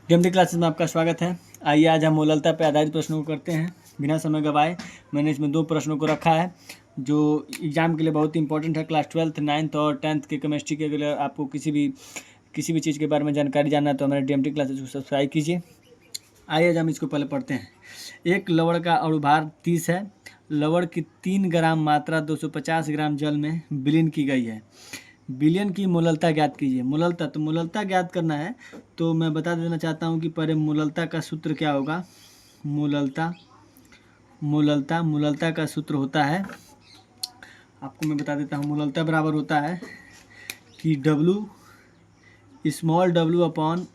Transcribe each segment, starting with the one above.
DMD classes में आपका स्वागत है। आइए आज हम मोललता पर आधारित प्रश्नों को करते हैं बिना समय गवाए। मैंने इसमें 2 प्रश्नों को रखा है जो एग्जाम के लिए बहुत ही इंपॉर्टेंट है। क्लास 12th 9th और 10th के केमिस्ट्री के लिए आपको किसी भी चीज़ के बारे में जानकारी जानना है तो हमारे डीएमडी क्लासेस को सब्सक्राइब कीजिए। आइए आज हम इसको पहले पढ़ते हैं। एक लवण का अणुभार 30 है। लवण की 3 ग्राम मात्रा 250 ग्राम जल में विलीन की गई है। विलयन की मोललता ज्ञात कीजिए। मोललता, तो मोललता ज्ञात करना है तो मैं बता देना चाहता हूँ कि पहले मोललता का सूत्र क्या होगा। मोललता का सूत्र होता है, आपको मैं बता देता हूँ। मोललता बराबर होता है कि small w upon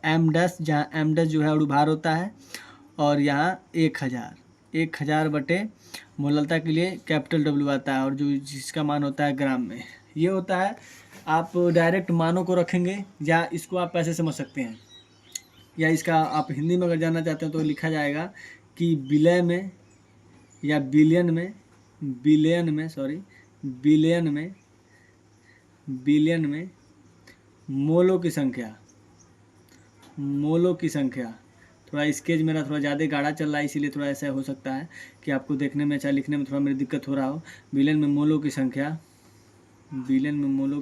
m dash, जहाँ m डैश जो है अणुभार होता है और यहाँ 1000 बटे मोललता के लिए कैपिटल W आता है और जो जिसका मान होता है ग्राम में। ये होता है। आप डायरेक्ट मानों को रखेंगे या इसको आप ऐसे समझ सकते हैं, या इसका आप हिंदी में अगर जानना चाहते हैं तो लिखा जाएगा कि विलय में या बिलियन में मोलों की संख्या। थोड़ा स्केच मेरा थोड़ा ज़्यादा गाढ़ा चल रहा है, इसीलिए थोड़ा ऐसा हो सकता है कि आपको देखने में अच्छा लिखने में थोड़ा मेरी दिक्कत हो रहा हो। बिलियन में मोलों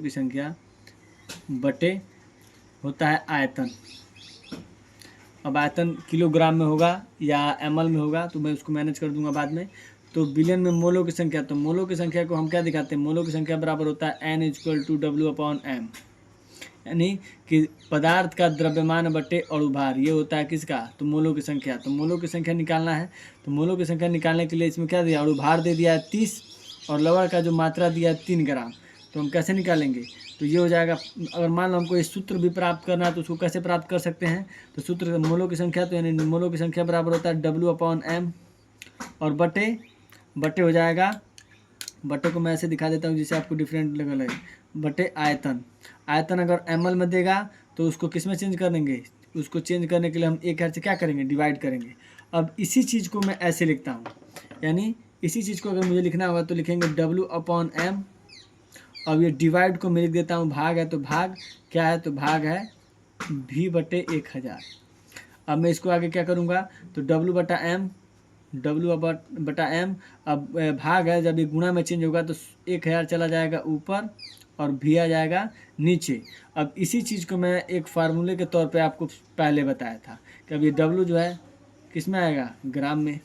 की संख्या बटे होता है आयतन। अब आयतन किलोग्राम में होगा या ml में होगा तो मैं उसको मैनेज कर दूंगा बाद में। तो बिलियन में मोलों की संख्या, तो मोलों की संख्या को हम क्या दिखाते हैं, मोलों की संख्या बराबर होता है n = W अपॉन m, यानी कि पदार्थ का द्रव्यमान बटे अणुभार। ये होता है किसका, तो मोलों की संख्या। तो मोलों की संख्या निकालना है, तो मोलों की संख्या निकालने के लिए इसमें क्या दिया, अणुभार दे दिया है 30 और लवण का जो मात्रा दिया है 3 ग्राम। तो हम कैसे निकालेंगे, तो ये हो जाएगा। अगर मान लो हमको इस सूत्र भी प्राप्त करना है तो उसको कैसे प्राप्त कर सकते हैं, तो सूत्र मोलों की संख्या, तो यानी मोलों की संख्या बराबर होता है W अपॉन m और बटे हो जाएगा, बटे को मैं ऐसे दिखा देता हूँ जिससे आपको डिफरेंट लगे, बटे आयतन। आयतन अगर ml में देगा तो उसको किस में चेंज करेंगे, उसको चेंज करने के लिए हम एक से क्या करेंगे, डिवाइड करेंगे। अब इसी चीज़ को मैं ऐसे लिखता हूँ, यानी इसी चीज़ को अगर मुझे लिखना होगा तो लिखेंगे W अपॉन m। अब ये डिवाइड को मैं लिख देता हूँ, भाग है तो भाग क्या है, तो भाग है V बटे 1000। अब मैं इसको आगे क्या करूँगा, तो W बटा m। अब भाग है, जब ये गुणा में चेंज होगा तो 1000 चला जाएगा ऊपर और V आ जाएगा नीचे। अब इसी चीज़ को मैं एक फार्मूले के तौर पे आपको पहले बताया था कि अब ये W जो है किस में आएगा, ग्राम में।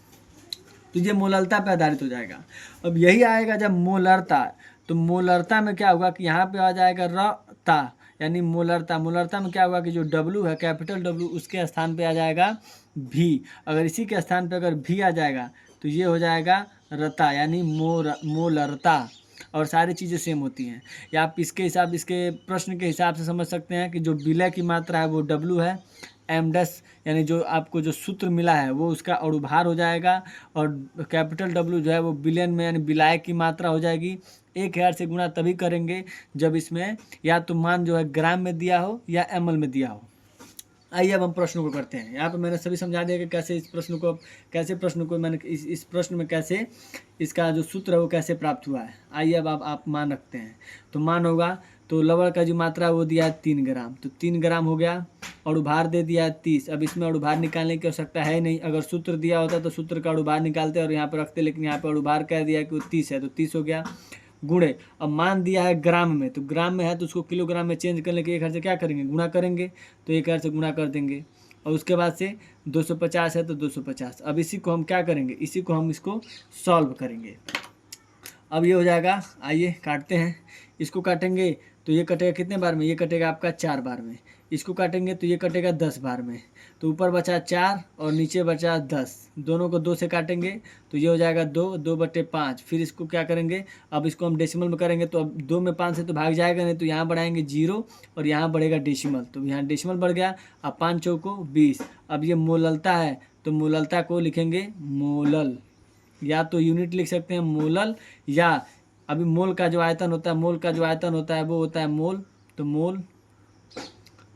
तो ये मोललता पे आधारित हो जाएगा। अब यही आएगा जब मोलरता, तो मोलरता में क्या होगा कि यहाँ पे आ जाएगा रता, यानी मोलरता में क्या होगा कि जो W है कैपिटल W उसके स्थान पे आ जाएगा V। अगर इसी के स्थान पे अगर V आ जाएगा तो ये हो जाएगा रता, यानी मोलरता। और सारी चीज़ें सेम होती हैं, या आप इसके प्रश्न के हिसाब से समझ सकते हैं कि जो विलय की मात्रा है वो W है, m डैश यानी जो आपको जो सूत्र मिला है वो उसका अणुभार हो जाएगा, और कैपिटल W जो है वो बिलियन में यानी विलाय की मात्रा हो जाएगी। 1000 से गुणा तभी करेंगे जब इसमें या तो मान जो है ग्राम में दिया हो या ml में दिया हो। आइए अब हम प्रश्नों को करते हैं। यहाँ पे मैंने सभी समझा दिया कि कैसे इस प्रश्न को मैंने इस प्रश्न में कैसे इसका जो सूत्र है वो कैसे प्राप्त हुआ है। आइए अब आप मान रखते हैं, तो मान होगा, तो लवण का जो मात्रा वो दिया है 3 ग्राम, तो 3 ग्राम हो गया। अणुभार दे दिया है 30। अब इसमें अणुभार निकालने की आवश्यकता है नहीं, अगर सूत्र दिया होता तो सूत्र का अणुभार निकालते और यहाँ पर रखते, लेकिन यहाँ पर अणुभार कह दिया कि वो 30 है तो 30 हो गया। गुणे, अब मान दिया है ग्राम में, तो ग्राम में है तो उसको किलोग्राम में चेंज करने के 1000 से क्या करेंगे, गुणा करेंगे, तो 1000 से गुणा कर देंगे। और उसके बाद से 250 है तो 250। अब इसी को हम क्या करेंगे, इसी को हम इसको सॉल्व करेंगे। अब ये हो जाएगा, आइए काटते हैं। इसको काटेंगे तो ये कटेगा कितने बार में, ये कटेगा आपका 4 बार में। इसको काटेंगे तो ये कटेगा 10 बार में। तो ऊपर बचा 4 और नीचे बचा 10, दोनों को 2 से काटेंगे तो ये हो जाएगा 2 बटे 5। फिर इसको क्या करेंगे, अब इसको हम डेसिमल में करेंगे तो अब 2 में 5 से तो भाग जाएगा नहीं, तो यहाँ बढ़ाएंगे 0 और यहाँ बढ़ेगा डेसिमल, तो यहाँ डेसिमल बढ़ गया। अब 5 चौको 20। अब ये मोललता है तो मोललता को लिखेंगे मोलल, या तो यूनिट लिख सकते हैं मोलल, या अभी मोल का जो आयतन होता है वो होता है मोल, तो मोल,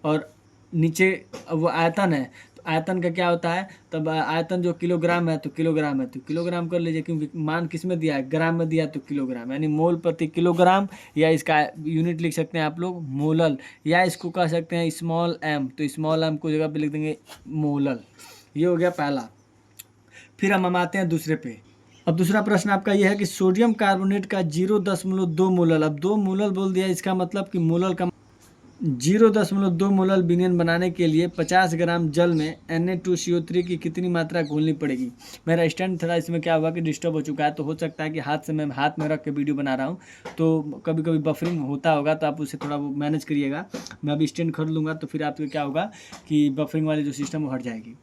और नीचे वो आयतन है तो आयतन का क्या होता है, तब आयतन जो किलोग्राम है तो किलोग्राम है तो किलोग्राम कर लीजिए, क्योंकि मान किस में दिया है, ग्राम में दिया है तो किलोग्राम, यानी मोल प्रति किलोग्राम, या इसका यूनिट लिख सकते हैं आप लोग मोलल, या इसको कह सकते हैं स्मॉल एम, तो स्मॉल एम को जगह पे लिख देंगे मोलल। ये हो गया पहला। फिर हम आते हैं दूसरे पे। अब दूसरा प्रश्न आपका यह है कि सोडियम कार्बोनेट का 0.2 मोलल, अब 2 मोलल बोल दिया, इसका मतलब कि मोलल का 0.2 मोलल विलयन बनाने के लिए 50 ग्राम जल में Na2CO3 की कितनी मात्रा घोलनी पड़ेगी। मेरा स्टैंड थोड़ा इसमें क्या हुआ कि डिस्टर्ब हो चुका है, तो हो सकता है कि मैं हाथ में रख के वीडियो बना रहा हूँ, तो कभी कभी बफरिंग होता होगा, तो आप उसे थोड़ा वो मैनेज करिएगा। मैं अभी स्टैंड खरीद लूँगा तो फिर आपको क्या होगा कि बफरिंग वाली जो सिस्टम वो हट जाएगी।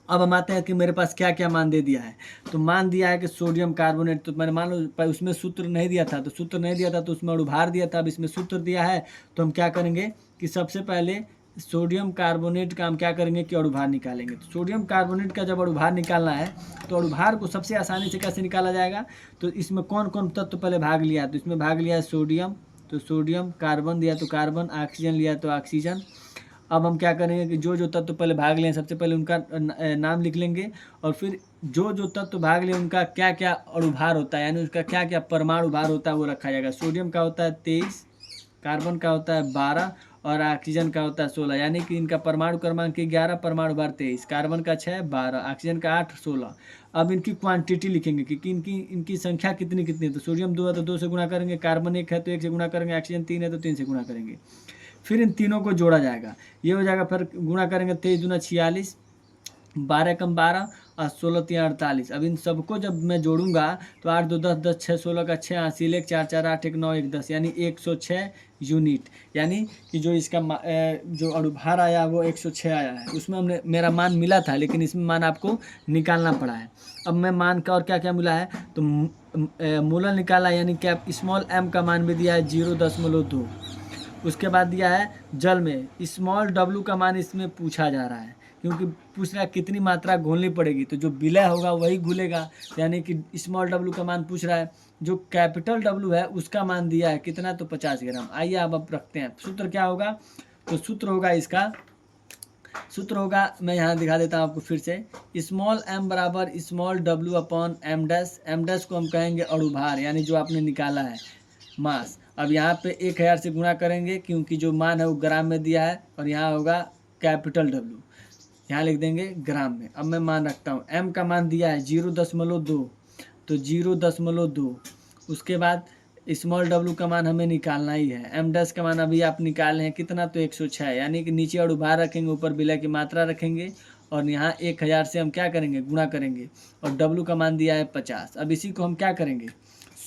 अब हम आते हैं कि मेरे पास क्या क्या मान दे दिया है। तो मान दिया है कि सोडियम कार्बोनेट, तो मैंने मान लो उसमें सूत्र नहीं दिया था, तो उसमें अणुभार दिया था। अब इसमें सूत्र दिया है, तो हम क्या करेंगे कि सबसे पहले सोडियम कार्बोनेट का हम क्या करेंगे कि अणुभार निकालेंगे। तो सोडियम कार्बोनेट का जब अणुभार निकालना है, तो अणुभार को सबसे आसानी से कैसे निकाला जाएगा, तो इसमें कौन कौन तत्व पहले भाग लिया है, तो इसमें भाग लिया है सोडियम, तो सोडियम, कार्बन दिया तो कार्बन, ऑक्सीजन लिया तो ऑक्सीजन। अब हम क्या करेंगे कि जो जो तत्व पहले भाग लें, सबसे पहले उनका नाम लिख लेंगे, और फिर जो जो तत्व भाग लें उनका क्या क्या अणुभार होता है, यानी उसका क्या क्या परमाणु भार होता है वो रखा जाएगा। सोडियम का होता है 23, कार्बन का होता है 12 और ऑक्सीजन का होता है 16, यानी कि इनका परमाणु क्रमांक 11, परमाणु भार 23, कार्बन का 6, 12, ऑक्सीजन का 8, 16। अब इनकी क्वांटिटी लिखेंगे कि इनकी संख्या कितनी कितनी है। तो सोडियम 2 है तो 2 से गुणा करेंगे, कार्बन 1 है तो 1 से गुणा करेंगे, ऑक्सीजन 3 है तो 3 से गुणा करेंगे। फिर इन तीनों को जोड़ा जाएगा, ये हो जाएगा, फिर गुणा करेंगे 23 दूना 46, 12 कम 12 और 16 3 48। अब इन सबको जब मैं जोड़ूंगा तो 8 2 10 10 6 16 का 6 80 1 4 4 8 1 9 1 10, यानी 106 यूनिट, यानी कि जो इसका जो अणुभार आया वो 106 आया है। उसमें हमने मेरा मान मिला था, लेकिन इसमें मान आपको निकालना पड़ा है। अब मैं मान का और क्या क्या मिला है, तो मोलर निकाला, यानी क्या स्मॉल एम का मान भी दिया है 0.2। उसके बाद दिया है जल में स्मॉल डब्लू का मान इसमें पूछा जा रहा है, क्योंकि पूछ रहा है कितनी मात्रा घोलनी पड़ेगी, तो जो विलय होगा वही घुलेगा, यानी कि स्मॉल डब्लू का मान पूछ रहा है। जो कैपिटल डब्लू है उसका मान दिया है कितना, तो 50 ग्राम। आइए अब रखते हैं सूत्र क्या होगा, तो सूत्र होगा इसका, सूत्र होगा, मैं यहाँ दिखा देता हूँ आपको फिर से, स्मॉल एम बराबर स्मॉल डब्लू upon m dash. M dash को हम कहेंगे अणुभार, यानी जो आपने निकाला है मास। अब यहाँ पे 1000 से गुणा करेंगे, क्योंकि जो मान है वो ग्राम में दिया है, और यहाँ होगा कैपिटल डब्लू, यहाँ लिख देंगे ग्राम में। अब मैं मान रखता हूँ, एम का मान दिया है 0.2, तो 0.2। उसके बाद स्मॉल डब्लू का मान हमें निकालना ही है। एम डैश का मान अभी आप निकाले हैं कितना, तो 106, यानी कि नीचे अणुभार रखेंगे, ऊपर विलय की मात्रा रखेंगे, और यहाँ 1000 से हम क्या करेंगे, गुणा करेंगे, और डब्लू का मान दिया है 50। अब इसी को हम क्या करेंगे,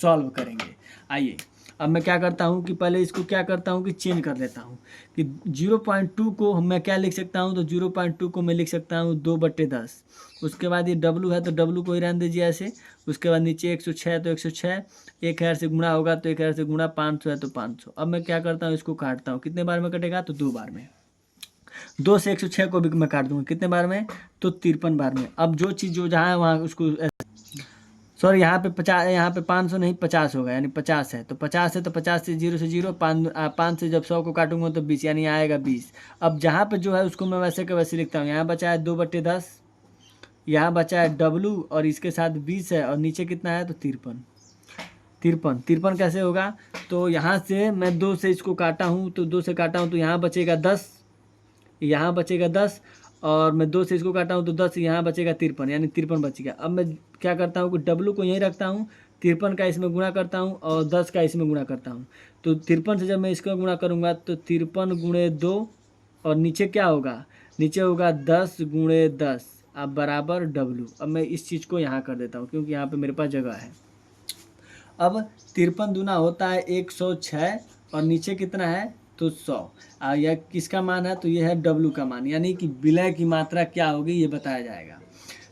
सॉल्व करेंगे। आइए अब मैं क्या करता हूँ कि पहले इसको क्या करता हूँ कि चेंज कर लेता हूँ कि 0.2 को मैं क्या लिख सकता हूँ, तो 0.2 को मैं लिख सकता हूँ 2/10। उसके बाद ये डब्लू है तो डब्लू को ही रहने दीजिए ऐसे। उसके बाद नीचे 106 है तो 106, 1000 से गुणा होगा तो 1000 से गुणा, 500 है तो 500। अब मैं क्या करता हूँ, इसको काटता हूँ, कितने बार में कटेगा, तो 2 बार में। 2 से 106 को भी मैं काट दूंगा, कितने बार में, तो 53 बार में। अब जो चीज़ जो जहाँ है वहाँ उसको, सॉरी यहाँ पे 50, यहाँ पे 500 नहीं 50 होगा, यानी 50 है तो 50 है तो 50 से 0 से 0, 5 से जब 100 को काटूंगा तो 20, यानी आएगा 20। अब जहाँ पे जो है उसको मैं वैसे के वैसे लिखता हूँ। यहाँ बचा है 2/10, यहाँ बचा है डब्लू और इसके साथ 20 है, और नीचे कितना है, तो 53 कैसे होगा, तो यहाँ से मैं 2 से इसको काटा हूँ, तो 2 से काटा हूँ तो यहाँ बचेगा 10, यहाँ बचेगा 10, और मैं 2 से इसको काटा हूँ तो 10, यहाँ बचेगा 53, यानी 53 बच गया। अब मैं क्या करता हूँ कि डब्लू को यहीं रखता हूँ, 53 का इसमें गुणा करता हूँ और 10 का इसमें गुणा करता हूँ। तो 53 से जब मैं इसका गुणा करूँगा तो 53 गुणे 2, और नीचे क्या होगा, नीचे होगा 10 गुणे 10, अब बराबर डब्लू। अब मैं इस चीज़ को यहाँ कर देता हूँ, क्योंकि यहाँ पर मेरे पास जगह है। अब 53 दूना होता है 106, और नीचे कितना है, तो 100। यह किसका मान है, तो यह है डब्लू का मान, यानी कि विलय की मात्रा क्या होगी ये बताया जाएगा।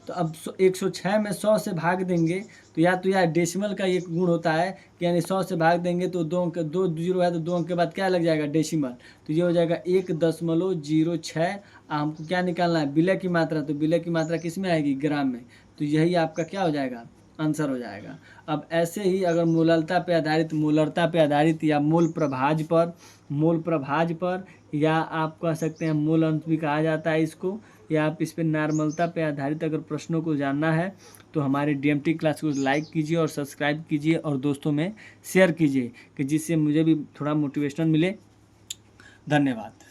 तो अब 106 में 100 से भाग देंगे, तो या तो यह डेसिमल का एक गुण होता है कि यानी 100 से भाग देंगे तो 2 अंक, 2 जीरो है तो 2 अंक के बाद क्या लग जाएगा, डेसिमल, तो ये हो जाएगा 1.06। हमको क्या निकालना है, विलय की मात्रा, तो विलय की मात्रा किस में आएगी, ग्राम में, तो यही आपका क्या हो जाएगा, आंसर हो जाएगा। अब ऐसे ही अगर मूललता पे आधारित, मूलरता पे आधारित या मूल प्रभाज पर या आप कह सकते हैं मूल अंश भी कहा जाता है इसको, या आप इस पे नॉर्मलता पे आधारित अगर प्रश्नों को जानना है तो हमारे डीएमटी क्लास को लाइक कीजिए और सब्सक्राइब कीजिए और दोस्तों में शेयर कीजिए कि जिससे मुझे भी थोड़ा मोटिवेशन मिले। धन्यवाद।